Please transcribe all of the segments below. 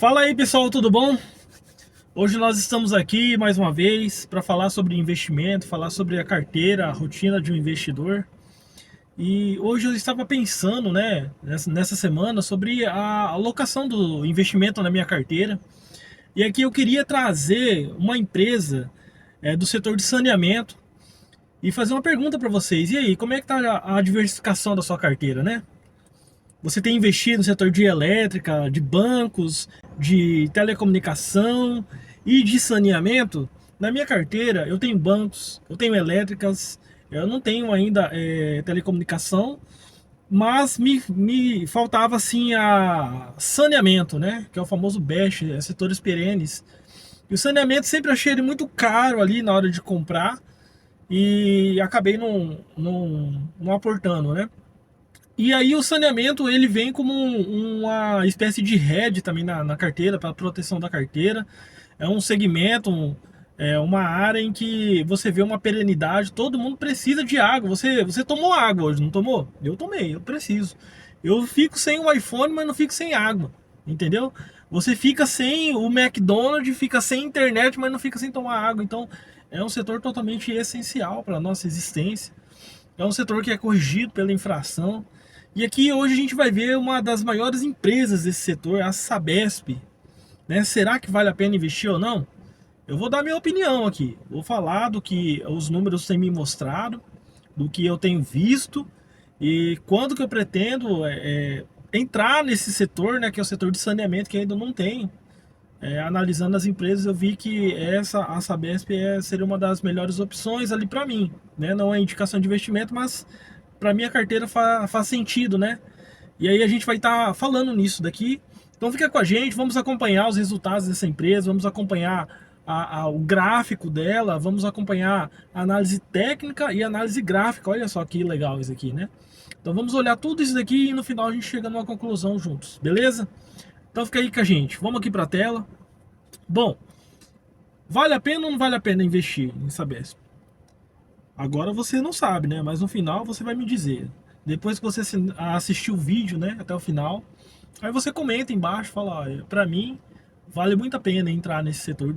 Fala aí, pessoal, tudo bom? Hoje nós estamos aqui mais uma vez para falar sobre investimento, falar sobre a carteira, a rotina de um investidor. E hoje eu estava pensando, né, nessa semana sobre a alocação do investimento na minha carteira. E aqui eu queria trazer uma empresa do setor de saneamento e fazer uma pergunta para vocês. E aí, como é que está a diversificação da sua carteira, né? Você tem investido no setor de elétrica, de bancos, de telecomunicação e de saneamento? Na minha carteira eu tenho bancos, eu tenho elétricas, eu não tenho ainda telecomunicação, mas me faltava assim a saneamento, né? Que é o famoso BEST, setores perenes. E o saneamento sempre achei ele muito caro ali na hora de comprar e acabei não aportando, né? E aí o saneamento ele vem como uma espécie de hedge também na carteira, para proteção da carteira. É um segmento, uma área em que você vê uma perenidade, todo mundo precisa de água. Você tomou água hoje, não tomou? Eu tomei, eu preciso. Eu fico sem o iPhone, mas não fico sem água, entendeu? Você fica sem o McDonald's, fica sem internet, mas não fica sem tomar água. Então é um setor totalmente essencial para a nossa existência. É um setor que é corrigido pela infração. E aqui hoje a gente vai ver uma das maiores empresas desse setor, a Sabesp, né? Será que vale a pena investir ou não? Eu vou dar minha opinião aqui. Vou falar do que os números têm me mostrado, do que eu tenho visto e quando que eu pretendo entrar nesse setor, né? Que é o setor de saneamento que ainda não tenho. Analisando as empresas, eu vi que a Sabesp seria uma das melhores opções ali para mim, né? Não é indicação de investimento, mas para minha carteira faz sentido, né? E aí a gente vai estar falando nisso daqui. Então fica com a gente, vamos acompanhar os resultados dessa empresa, vamos acompanhar o gráfico dela, vamos acompanhar a análise técnica e análise gráfica. Olha só que legal isso aqui, né? Então vamos olhar tudo isso daqui e no final a gente chega numa conclusão juntos, beleza? Então fica aí com a gente. Vamos aqui para a tela. Bom, vale a pena ou não vale a pena investir em Sabesp? Agora você não sabe, né? Mas no final você vai me dizer. Depois que você assistir o vídeo, né, até o final, aí você comenta embaixo, fala, olha, pra mim vale muito a pena entrar nesse setor,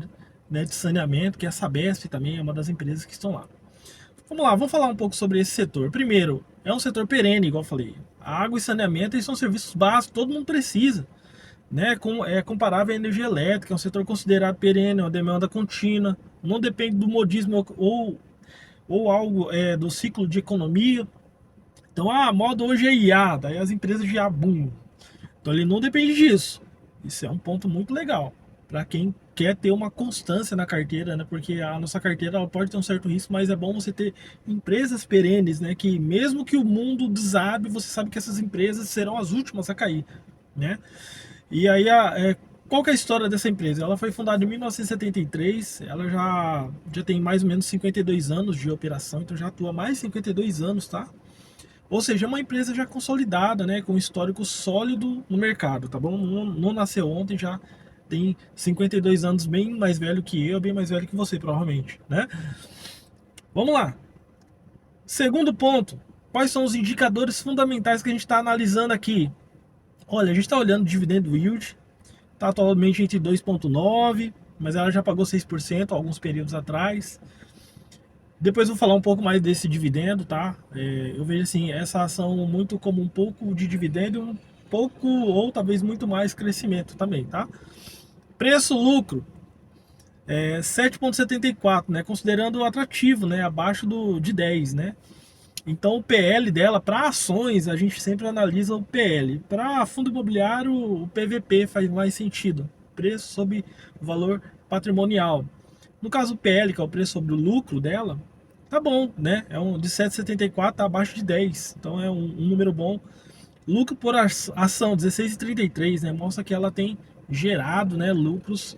né, de saneamento, que a Sabesp também é uma das empresas que estão lá. Vamos lá, vamos falar um pouco sobre esse setor. Primeiro, é um setor perene, igual eu falei. A água e saneamento, eles são serviços básicos, todo mundo precisa, né? É comparável à energia elétrica, é um setor considerado perene, é uma demanda contínua, não depende do modismo ou algo do ciclo de economia. Então, a moda hoje é IA, daí as empresas de IA boom. Então, ele não depende disso. Isso é um ponto muito legal para quem quer ter uma constância na carteira, né? Porque a nossa carteira ela pode ter um certo risco, mas é bom você ter empresas perenes, né? Que mesmo que o mundo desabe, você sabe que essas empresas serão as últimas a cair, né? E aí, qual que é a história dessa empresa? Ela foi fundada em 1973, ela já tem mais ou menos 52 anos de operação, então já atua mais de 52 anos, tá? Ou seja, é uma empresa já consolidada, né, com um histórico sólido no mercado, tá bom? Não nasceu ontem, já tem 52 anos, bem mais velho que eu, bem mais velho que você, provavelmente, né? Vamos lá. Segundo ponto, quais são os indicadores fundamentais que a gente está analisando aqui? Olha, a gente está olhando o dividendo yield, está atualmente entre 2,9, mas ela já pagou 6% alguns períodos atrás. Depois vou falar um pouco mais desse dividendo, tá? Eu vejo assim, essa ação muito como um pouco de dividendo, um pouco ou talvez muito mais crescimento também, tá? Preço-lucro, 7,74, né? Considerando atrativo, né? Abaixo de 10, né? Então o PL dela, para ações, a gente sempre analisa o PL. Para fundo imobiliário, o PVP faz mais sentido. Preço sobre o valor patrimonial. No caso o PL, que é o preço sobre o lucro dela, tá bom, né? É de 7,74, tá abaixo de 10. Então é um número bom. Lucro por ação, 16,33, né? Mostra que ela tem gerado, né, lucros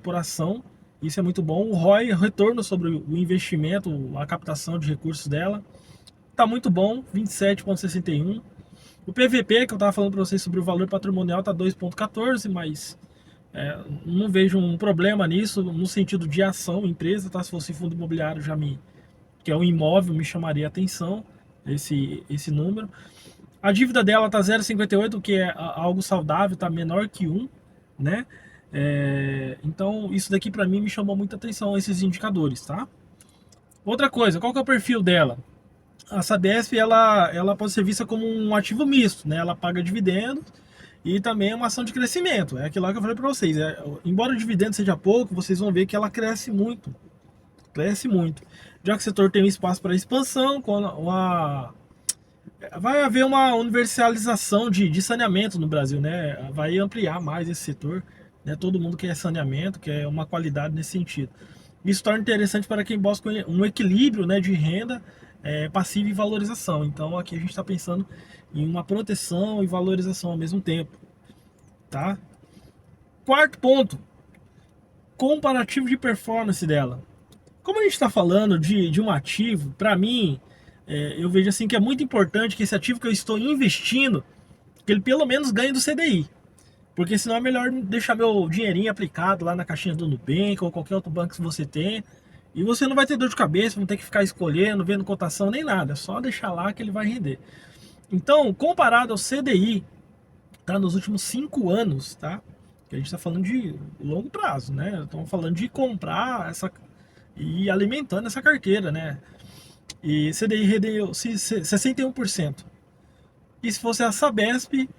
por ação. Isso é muito bom. O ROI, retorno sobre o investimento, a captação de recursos dela, tá muito bom, 27,61. O PVP, que eu estava falando para vocês sobre o valor patrimonial, tá 2,14, mas não vejo um problema nisso, no sentido de ação, empresa, tá? Se fosse fundo imobiliário, que é um imóvel, me chamaria a atenção esse número. A dívida dela tá 0,58, que é algo saudável, tá menor que 1, né? Então isso daqui para mim me chamou muita atenção, esses indicadores, tá? Outra coisa, qual que é o perfil dela? A Sabesp ela pode ser vista como um ativo misto, né? Ela paga dividendos e também é uma ação de crescimento. É aquilo lá que eu falei para vocês. Embora o dividendo seja pouco, vocês vão ver que ela cresce muito. Cresce muito. Já que o setor tem um espaço para expansão, vai haver uma universalização de saneamento no Brasil, né? Vai ampliar mais esse setor, né? Todo mundo quer saneamento, quer uma qualidade nesse sentido. Isso torna interessante para quem busca um equilíbrio, né, de renda passiva e valorização. Então aqui a gente está pensando em uma proteção e valorização ao mesmo tempo, tá? Quarto ponto, comparativo de performance dela. Como a gente está falando de um ativo, para mim, eu vejo assim que é muito importante que esse ativo que eu estou investindo, que ele pelo menos ganhe do CDI. Porque senão é melhor deixar meu dinheirinho aplicado lá na caixinha do Nubank ou qualquer outro banco que você tem. E você não vai ter dor de cabeça, não ter que ficar escolhendo, vendo cotação nem nada. É só deixar lá que ele vai render. Então, comparado ao CDI, tá, nos últimos 5 anos, tá? Que a gente está falando de longo prazo, né? Estamos falando de comprar essa e alimentando essa carteira, né? E CDI rendeu 61%. E se fosse a Sabesp,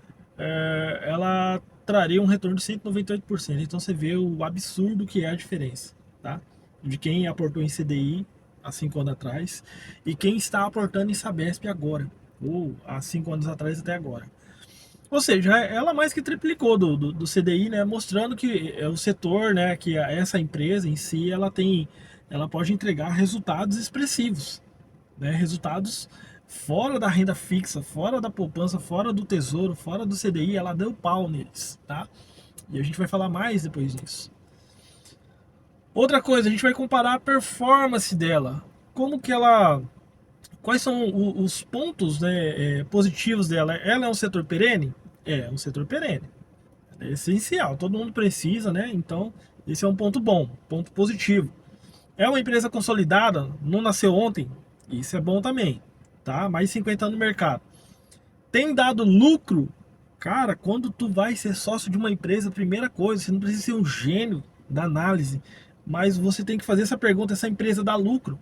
ela traria um retorno de 198%. Então você vê o absurdo que é a diferença, tá? De quem aportou em CDI há 5 anos atrás e quem está aportando em Sabesp agora, ou há 5 anos atrás até agora. Ou seja, ela mais que triplicou do CDI, né? Mostrando que é o setor, né? Que essa empresa em si, ela pode entregar resultados expressivos, né? Resultados fora da renda fixa, fora da poupança, fora do tesouro, fora do CDI, ela deu pau neles, tá? E a gente vai falar mais depois disso. Outra coisa, a gente vai comparar a performance dela. Como que ela... Quais são os pontos, né, positivos dela? Ela é um setor perene? É um setor perene. É essencial, todo mundo precisa, né? Então, esse é um ponto bom, ponto positivo. É uma empresa consolidada, não nasceu ontem, isso é bom também, tá? Mais de 50 anos no mercado. Tem dado lucro? Cara, quando tu vai ser sócio de uma empresa, primeira coisa, você não precisa ser um gênio da análise, mas você tem que fazer essa pergunta: essa empresa dá lucro?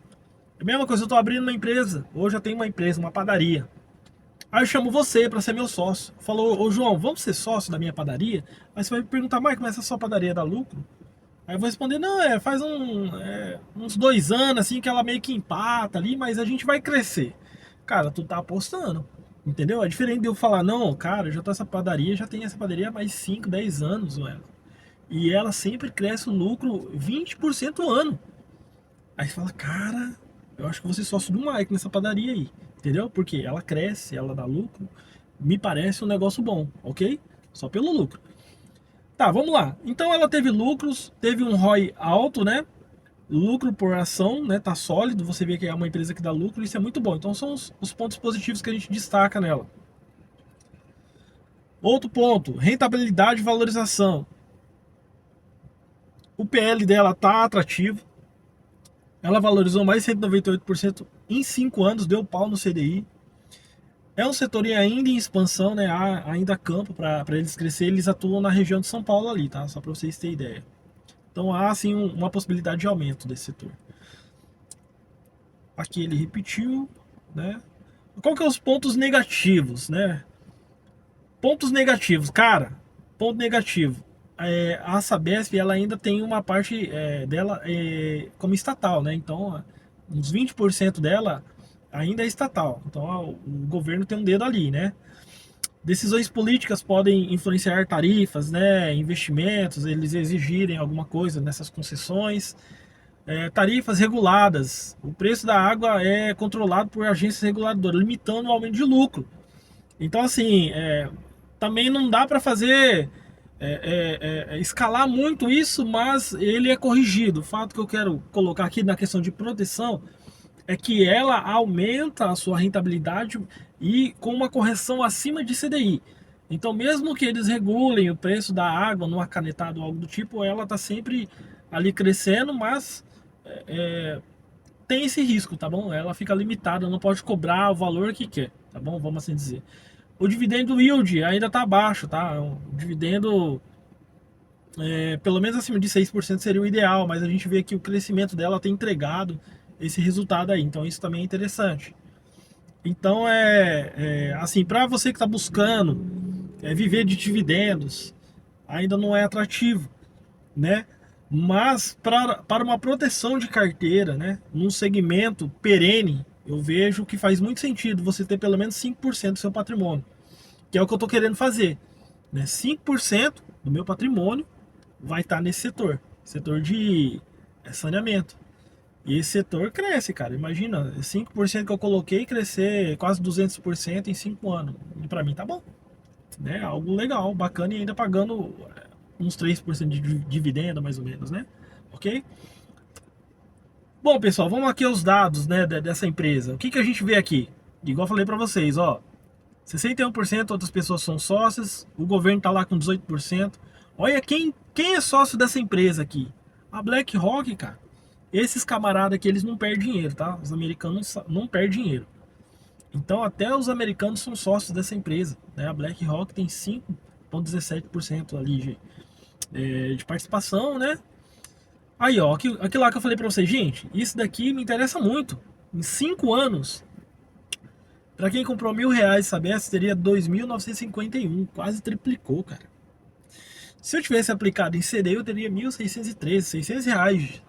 É a mesma coisa, eu tô abrindo uma empresa, hoje eu tenho uma empresa, uma padaria. Aí eu chamo você para ser meu sócio. Falou: ô João, vamos ser sócio da minha padaria? Aí você vai me perguntar: mas essa sua padaria dá lucro? Aí eu vou responder: não, faz uns 2 anos assim que ela meio que empata ali, mas a gente vai crescer. Cara, tu tá apostando, entendeu? É diferente de eu falar: não, cara, eu já tô essa padaria, já tem essa padaria há mais 5, 10 anos, ué. E ela sempre cresce o lucro 20% ao ano. Aí você fala: cara, eu acho que vou ser sócio do Mike nessa padaria aí, entendeu? Porque ela cresce, ela dá lucro, me parece um negócio bom, ok? Só pelo lucro. Tá, vamos lá. Então ela teve lucros, teve um ROI alto, né? Lucro por ação, né? Tá sólido, você vê que é uma empresa que dá lucro, isso é muito bom. Então são os pontos positivos que a gente destaca nela. Outro ponto, rentabilidade e valorização. O PL dela tá atrativo. Ela valorizou mais de 198% em 5 anos, deu pau no CDI. É um setor ainda em expansão, né? Há ainda campo para eles crescer. Eles atuam na região de São Paulo ali, tá? Só para vocês terem ideia. Então há sim uma possibilidade de aumento desse setor. Aqui ele repetiu, né? Qual que é os pontos negativos, né? Pontos negativos, cara. Ponto negativo. A Sabesp ela ainda tem uma parte dela como estatal, né? Então uns 20% dela ainda é estatal. Então o governo tem um dedo ali, né? Decisões políticas podem influenciar tarifas, né, investimentos, eles exigirem alguma coisa nessas concessões. Tarifas reguladas. O preço da água é controlado por agências reguladoras, limitando o aumento de lucro. Então, assim, também não dá para fazer escalar muito isso, mas ele é corrigido. O fato que eu quero colocar aqui na questão de proteção é que ela aumenta a sua rentabilidade e com uma correção acima de CDI. Então, mesmo que eles regulem o preço da água numa canetada ou algo do tipo, ela está sempre ali crescendo, mas tem esse risco, tá bom? Ela fica limitada, não pode cobrar o valor que quer, tá bom? Vamos assim dizer. O dividendo yield ainda está baixo, tá? O dividendo pelo menos acima de 6% seria o ideal, mas a gente vê que o crescimento dela tem entregado esse resultado aí, então isso também é interessante. Então assim, para você que está buscando viver de dividendos, ainda não é atrativo, né? Mas para uma proteção de carteira, né, num segmento perene, eu vejo que faz muito sentido você ter pelo menos 5% do seu patrimônio, que é o que eu estou querendo fazer, né? 5% do meu patrimônio vai estar nesse setor de saneamento. E esse setor cresce, cara. Imagina, 5% que eu coloquei crescer quase 200% em 5 anos. E para mim tá bom, né? Algo legal, bacana e ainda pagando uns 3% de dividendo, mais ou menos, né? Ok? Bom, pessoal, vamos aqui aos dados, né, dessa empresa. O que a gente vê aqui? Igual eu falei para vocês, ó. 61% outras pessoas são sócias, o governo tá lá com 18%. Olha quem é sócio dessa empresa aqui. A BlackRock, cara. Esses camaradas aqui, eles não perdem dinheiro, tá? Os americanos não perdem dinheiro. Então, até os americanos são sócios dessa empresa, né? A BlackRock tem 5,17% ali de participação, né? Aí, ó, aqui lá que eu falei pra vocês, gente, isso daqui me interessa muito. Em 5 anos, pra quem comprou R$ 1.000 Sabesp, teria 2.951, quase triplicou, cara. Se eu tivesse aplicado em CDI, eu teria 1.613, R$ 600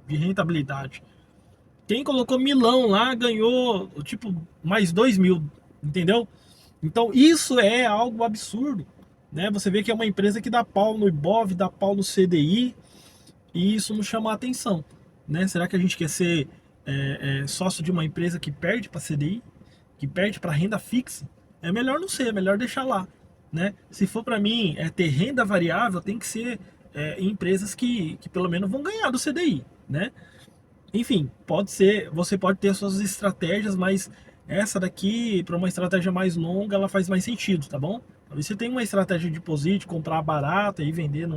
de rentabilidade. Quem colocou milão lá ganhou, tipo, mais 2.000, entendeu? Então isso é algo absurdo, né? Você vê que é uma empresa que dá pau no Ibov, dá pau no CDI, e isso não chama a atenção, né? Será que a gente quer ser sócio de uma empresa que perde para CDI, que perde para renda fixa? É melhor não ser, é melhor deixar lá, né? Se for para mim ter renda variável, tem que ser em empresas que pelo menos vão ganhar do CDI, né? Enfim, pode ser, você pode ter suas estratégias, mas essa daqui, para uma estratégia mais longa, ela faz mais sentido, tá bom? Talvez você tenha uma estratégia de deposit, comprar barata e vender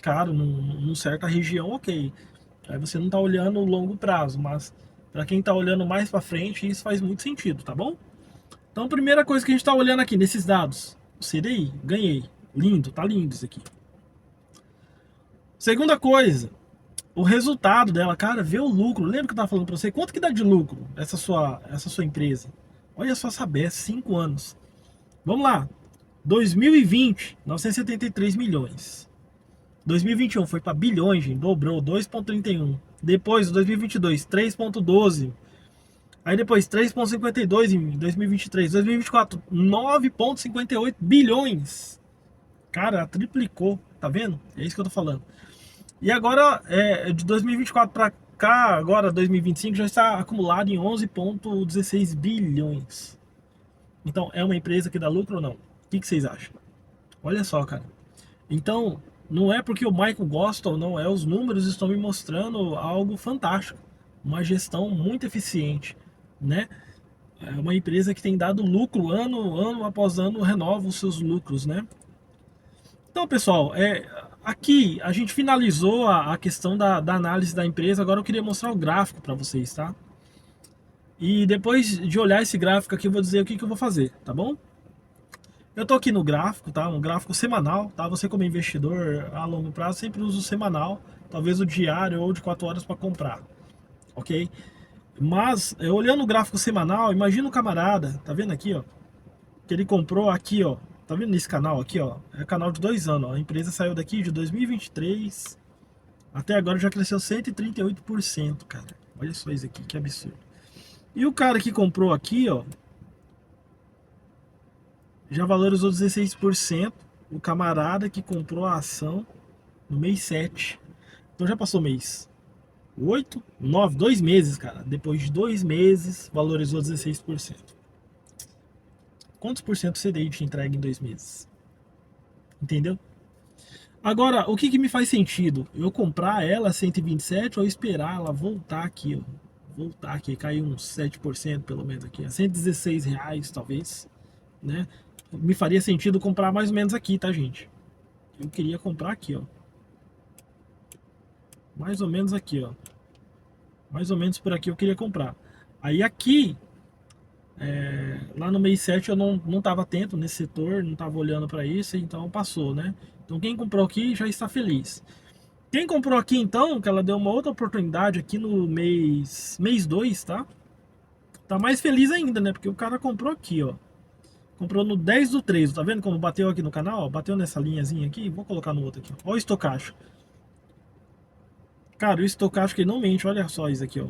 caro numa certa região, ok. Aí você não está olhando o longo prazo, mas para quem está olhando mais para frente, isso faz muito sentido, tá bom? Então, a primeira coisa que a gente está olhando aqui nesses dados, o CDI, ganhei. Lindo, tá lindo isso aqui. Segunda coisa, o resultado dela, cara, vê o lucro. Lembra que eu tava falando pra você? Quanto que dá de lucro essa sua empresa? Olha só, Sabesp, 5 anos. Vamos lá. 2020, 973 milhões. 2021 foi para bilhões, gente, dobrou, 2,31. Depois, 2022, 3,12. Aí depois, 3,52 em 2023. 2024, 9,58 bilhões. Cara, triplicou, tá vendo? É isso que eu tô falando. E agora, de 2024 para cá, agora 2025, já está acumulado em 11,16 bilhões. Então, é uma empresa que dá lucro ou não? O que vocês acham? Olha só, cara. Então, não é porque o Michael gosta ou não, os números estão me mostrando algo fantástico. Uma gestão muito eficiente, né? É uma empresa que tem dado lucro ano após ano, renova os seus lucros, né? Então, pessoal, aqui a gente finalizou a questão da análise da empresa. Agora eu queria mostrar o gráfico para vocês, tá? E depois de olhar esse gráfico aqui, eu vou dizer o que eu vou fazer, tá bom? Eu tô aqui no gráfico, tá? Um gráfico semanal, tá? Você como investidor a longo prazo sempre usa o semanal, talvez o diário ou de 4 horas para comprar, ok? Mas, olhando o gráfico semanal, imagina o camarada, tá vendo aqui, ó? Que ele comprou aqui, ó. Tá vendo nesse canal aqui, ó? É canal de 2 anos, ó. A empresa saiu daqui de 2023 até agora já cresceu 138%, cara. Olha só isso aqui, que absurdo. E o cara que comprou aqui, ó, já valorizou 16%. O camarada que comprou a ação no mês 7. Então já passou mês 8, 9, 2 meses, cara. Depois de 2 meses, valorizou 16%. Quantos por cento o CDI te entrega em 2 meses? Entendeu? Agora, o que me faz sentido? Eu comprar ela a 127 ou esperar ela voltar aqui, ó. Voltar aqui, cair uns 7% pelo menos aqui, a R$ 116, talvez, né? Me faria sentido comprar mais ou menos aqui, tá, gente? Eu queria comprar aqui, ó. Mais ou menos aqui, ó. Mais ou menos por aqui eu queria comprar. Aí aqui, lá no mês 7 eu não estava atento nesse setor, não estava olhando para isso, então passou, né? Então quem comprou aqui já está feliz. Quem comprou aqui então, que ela deu uma outra oportunidade aqui no mês 2, tá? Tá mais feliz ainda, né? Porque o cara comprou aqui, ó. Comprou no 10/3, tá vendo como bateu aqui no canal? Ó, bateu nessa linhazinha aqui, vou colocar no outro aqui. Ó o estocástico. Cara, o estocástico ele não mente, olha só isso aqui, ó.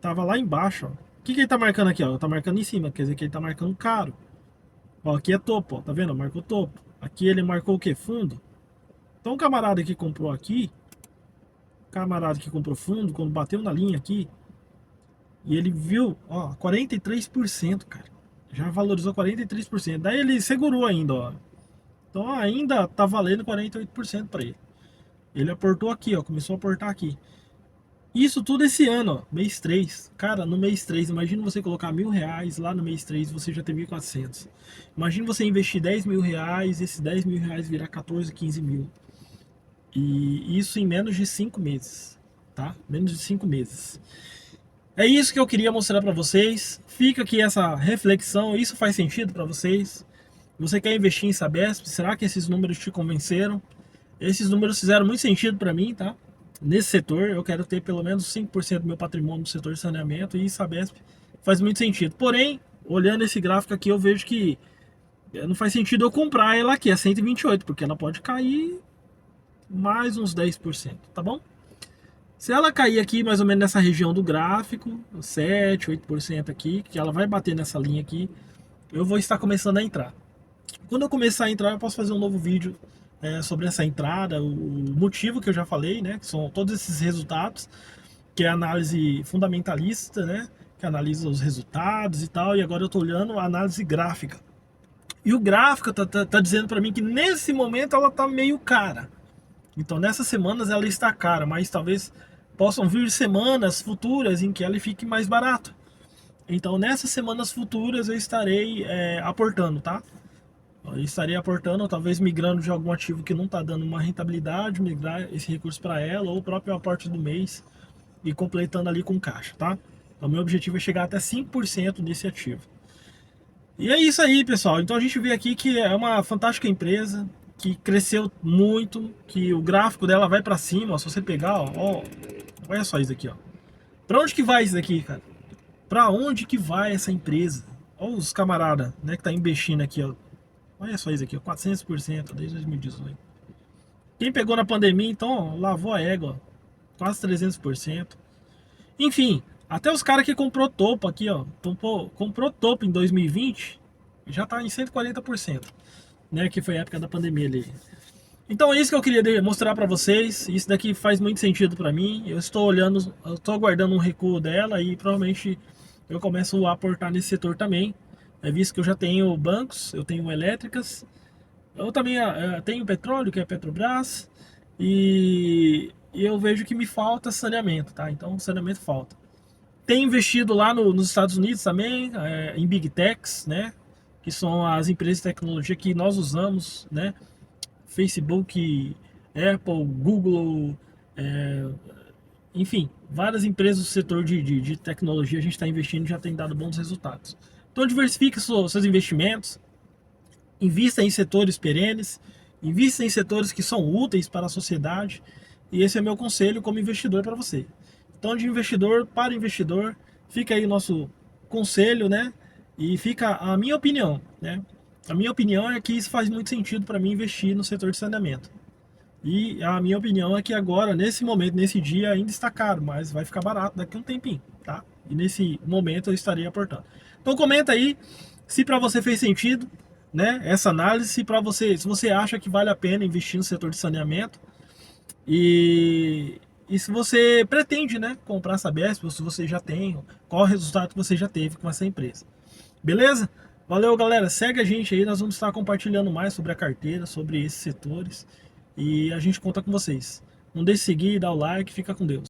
Tava lá embaixo, ó. O que ele tá marcando aqui, ó? Tá marcando em cima, quer dizer que ele tá marcando caro. Ó, aqui é topo, ó, tá vendo? Marcou topo. Aqui ele marcou o quê? Fundo. Então o camarada que comprou aqui, camarada que comprou fundo, quando bateu na linha aqui, e ele viu, ó, 43%, cara. Já valorizou 43%. Daí ele segurou ainda, ó. Então ainda tá valendo 48% para ele. Ele aportou aqui, ó, começou a aportar aqui. Isso tudo esse ano, ó, mês 3. Cara, no mês 3, imagina você colocar R$1.000, lá no mês 3 você já tem 1.400. Imagina você investir R$10.000, esses R$10.000 virar 14, 15 mil. E isso em menos de 5 meses, tá? Menos de 5 meses. É isso que eu queria mostrar para vocês. Fica aqui essa reflexão, isso faz sentido para vocês? Você quer investir em Sabesp? Será que esses números te convenceram? Esses números fizeram muito sentido para mim, tá? Nesse setor, eu quero ter pelo menos 5% do meu patrimônio no setor de saneamento e Sabesp faz muito sentido. Porém, olhando esse gráfico aqui, eu vejo que não faz sentido eu comprar ela aqui a 128, porque ela pode cair mais uns 10%, tá bom? Se ela cair aqui mais ou menos nessa região do gráfico, 7, 8% aqui, que ela vai bater nessa linha aqui, eu vou estar começando a entrar. Quando eu começar a entrar, eu posso fazer um novo vídeo sobre essa entrada, o motivo que eu já falei, né? Que são todos esses resultados, que é a análise fundamentalista, né? Que analisa os resultados e tal, e agora eu estou olhando a análise gráfica. E o gráfico tá dizendo para mim que nesse momento ela tá meio cara. Então nessas semanas ela está cara, mas talvez possam vir semanas futuras em que ela fique mais barato. Então nessas semanas futuras eu estarei aportando, tá? Eu estarei aportando, talvez migrando de algum ativo que não está dando uma rentabilidade, migrar esse recurso para ela, ou o próprio aporte do mês e completando ali com caixa, tá? Então meu objetivo é chegar até 5% desse ativo. E é isso aí, pessoal. Então a gente vê aqui que é uma fantástica empresa, que cresceu muito, que o gráfico dela vai para cima, ó, se você pegar, ó, olha só isso aqui, ó. Para onde que vai isso daqui, cara? Para onde que vai essa empresa? Olha os camarada, né, que tá investindo aqui, ó. Olha só isso aqui, ó, 400% desde 2018. Quem pegou na pandemia, então, ó, lavou a égua, ó, quase 300%. Enfim, até os caras que comprou topo aqui, ó, comprou topo em 2020, já tá em 140%, né, que foi a época da pandemia ali. Então é isso que eu queria mostrar para vocês. Isso daqui faz muito sentido para mim. Eu estou olhando, eu estou aguardando um recuo dela e provavelmente eu começo a aportar nesse setor também. Visto que eu já tenho bancos, eu tenho elétricas, eu também tenho petróleo, que é Petrobras, e eu vejo que me falta saneamento, tá? Então saneamento falta. Tenho investido lá nos Estados Unidos também, em Big Techs, né? Que são as empresas de tecnologia que nós usamos, né? Facebook, Apple, Google, enfim, várias empresas do setor de tecnologia a gente está investindo e já tem dado bons resultados. Então diversifique seus investimentos, invista em setores perenes, invista em setores que são úteis para a sociedade, e esse é meu conselho como investidor para você. Então de investidor para investidor, fica aí o nosso conselho, né? E fica a minha opinião, né? A minha opinião é que isso faz muito sentido para mim investir no setor de saneamento. E a minha opinião é que agora, nesse momento, nesse dia, ainda está caro, mas vai ficar barato daqui a um tempinho, tá? E nesse momento eu estarei aportando. Então comenta aí se para você fez sentido, né, essa análise, se você acha que vale a pena investir no setor de saneamento e se você pretende, né, comprar essa Sabesp, ou se você já tem, qual o resultado que você já teve com essa empresa. Beleza? Valeu, galera. Segue a gente aí, nós vamos estar compartilhando mais sobre a carteira, sobre esses setores. E a gente conta com vocês. Não deixe de seguir, dar o like, fica com Deus.